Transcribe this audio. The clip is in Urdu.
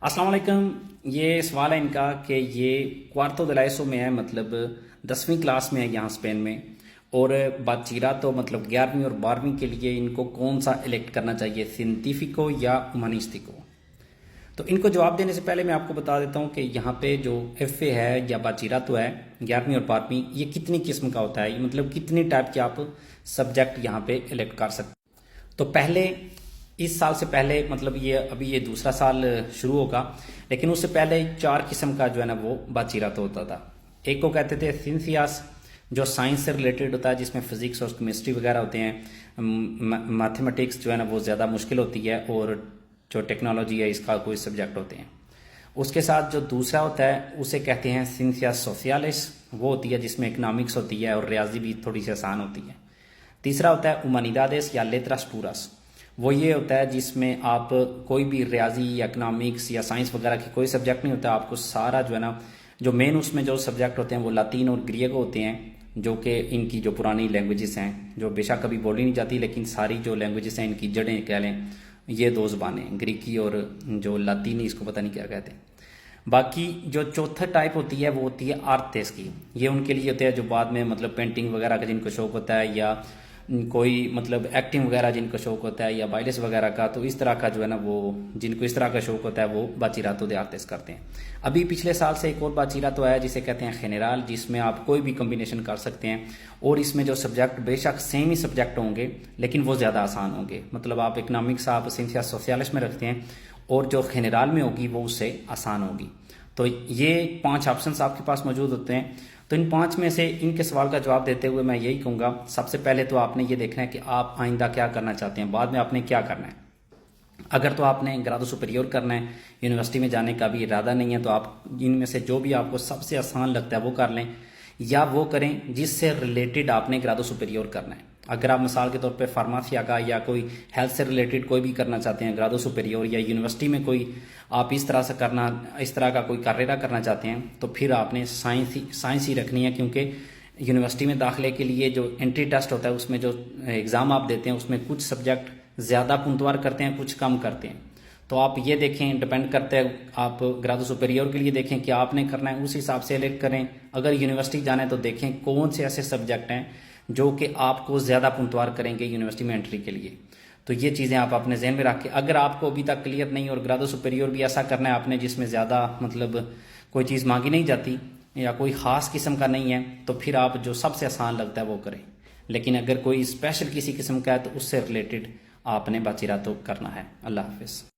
السلام علیکم۔ یہ سوال ہے ان کا کہ یہ کوارتو دلائسو میں ہے، مطلب 10ویں کلاس میں ہے یہاں اسپین میں، اور باچیراتو مطلب 11ویں اور 12ویں کے لیے ان کو کون سا الیکٹ کرنا چاہیے، سینتیفیکو یا ہیومنسٹیکو؟ تو ان کو جواب دینے سے پہلے میں آپ کو بتا دیتا ہوں کہ یہاں پہ جو ایف اے ہے یا باچیراتو ہے 11ویں اور 12ویں، یہ کتنی قسم کا ہوتا ہے، مطلب کتنی ٹائپ کے آپ سبجیکٹ یہاں پہ الیکٹ کر سکتے ہیں۔ تو پہلے اس سال سے پہلے مطلب ابھی یہ دوسرا سال شروع ہوگا، لیکن اس سے پہلے 4 قسم کا جو ہے نا وہ باچیراتو ہوتا تھا۔ ایک کو کہتے تھے سینسیاس، جو سائنس سے ریلیٹڈ ہوتا ہے، جس میں فزکس اور کیمسٹری وغیرہ ہوتے ہیں، میتھمیٹکس جو ہے نا وہ زیادہ مشکل ہوتی ہے، اور جو ٹیکنالوجی ہے اس کا کوئی سبجیکٹ ہوتے ہیں۔ اس کے ساتھ جو دوسرا ہوتا ہے اسے کہتے ہیں سینسیاس سوسیالس، وہ ہوتی ہے جس میں اکنامکس ہوتی ہے اور ریاضی بھی تھوڑی سی آسان ہوتی ہے۔ تیسرا ہوتا ہے ہیومنیدادس یا لیتراس پورس، وہ یہ ہوتا ہے جس میں آپ کوئی بھی ریاضی یا اکنامکس یا سائنس وغیرہ کی کوئی سبجیکٹ نہیں ہوتا، آپ کو سارا جو ہے نا جو مین اس میں جو سبجیکٹ ہوتے ہیں وہ لاطین اور گریگو ہوتے ہیں، جو کہ ان کی جو پرانی لینگویجز ہیں، جو بے شک کبھی بولی نہیں جاتی، لیکن ساری جو لینگویجز ہیں ان کی جڑیں کہہ لیں یہ 2 زبانیں، گریکی اور جو لاطینی، اس کو پتہ نہیں کیا کہتے ہیں۔ باقی جو چوتھا ٹائپ ہوتی ہے وہ ہوتی ہے آرتس کی، یہ ان کے لیے ہوتے ہیں جو بعد میں مطلب پینٹنگ وغیرہ کا جن کو شوق ہوتا ہے، یا کوئی مطلب ایکٹنگ وغیرہ جن کو شوق ہوتا ہے، یا بائلس وغیرہ کا، تو اس طرح کا جو ہے نا وہ جن کو اس طرح کا شوق ہوتا ہے وہ باچیراتو دے آرتس کرتے ہیں۔ ابھی پچھلے سال سے ایک اور باچیراتو آیا جسے کہتے ہیں خنرال، جس میں آپ کوئی بھی کمبینیشن کر سکتے ہیں، اور اس میں جو سبجیکٹ بے شک سیم ہی سبجیکٹ ہوں گے لیکن وہ زیادہ آسان ہوں گے، مطلب آپ اکنامکس آپ سینسیاس سوسیالس میں رکھتے ہیں اور جو خنرال میں ہوگی وہ اس سے آسان ہوگی۔ تو یہ 5 آپشنس آپ کے پاس موجود ہوتے ہیں۔ تو ان 5 میں سے ان کے سوال کا جواب دیتے ہوئے میں یہی کہوں گا، سب سے پہلے تو آپ نے یہ دیکھنا ہے کہ آپ آئندہ کیا کرنا چاہتے ہیں، بعد میں آپ نے کیا کرنا ہے۔ اگر تو آپ نے گرادو سپیریور کرنا ہے، یونیورسٹی میں جانے کا بھی ارادہ نہیں ہے، تو آپ ان میں سے جو بھی آپ کو سب سے آسان لگتا ہے وہ کر لیں، یا وہ کریں جس سے ریلیٹڈ آپ نے گرادو سپیریور کرنا ہے۔ اگر آپ مثال کے طور پہ فارماسیا کا یا کوئی ہیلتھ سے ریلیٹڈ کوئی بھی کرنا چاہتے ہیں گرادو سپیریور، یا یونیورسٹی میں کوئی آپ اس طرح کا کوئی کریرا کرنا چاہتے ہیں، تو پھر آپ نے سائنس ہی رکھنی ہے، کیونکہ یونیورسٹی میں داخلے کے لیے جو انٹری ٹیسٹ ہوتا ہے اس میں جو ایگزام آپ دیتے ہیں اس میں کچھ سبجیکٹ زیادہ پنتوار کرتے ہیں، کچھ کم کرتے ہیں۔ تو آپ یہ دیکھیں، ڈپینڈ کرتا ہے، آپ گرادو سپیریور کے لیے دیکھیں کیا آپ نے کرنا ہے، اس حساب سے الیکٹ کریں۔ اگر یونیورسٹی جانا ہے تو دیکھیں کون سے ایسے سبجیکٹ ہیں جو کہ آپ کو زیادہ پنتوار کریں گے یونیورسٹی میں انٹری کے لیے۔ تو یہ چیزیں آپ اپنے ذہن میں رکھ کے، اگر آپ کو ابھی تک کلیئر نہیں اور گرادو سپیریور بھی ایسا کرنا ہے آپ نے جس میں زیادہ مطلب کوئی چیز مانگی نہیں جاتی یا کوئی خاص قسم کا نہیں ہے، تو پھر آپ جو سب سے آسان لگتا ہے وہ کریں۔ لیکن اگر کوئی اسپیشل کسی قسم کا ہے تو اس سے ریلیٹڈ آپ نے باچیراتو کرنا ہے۔ اللہ حافظ۔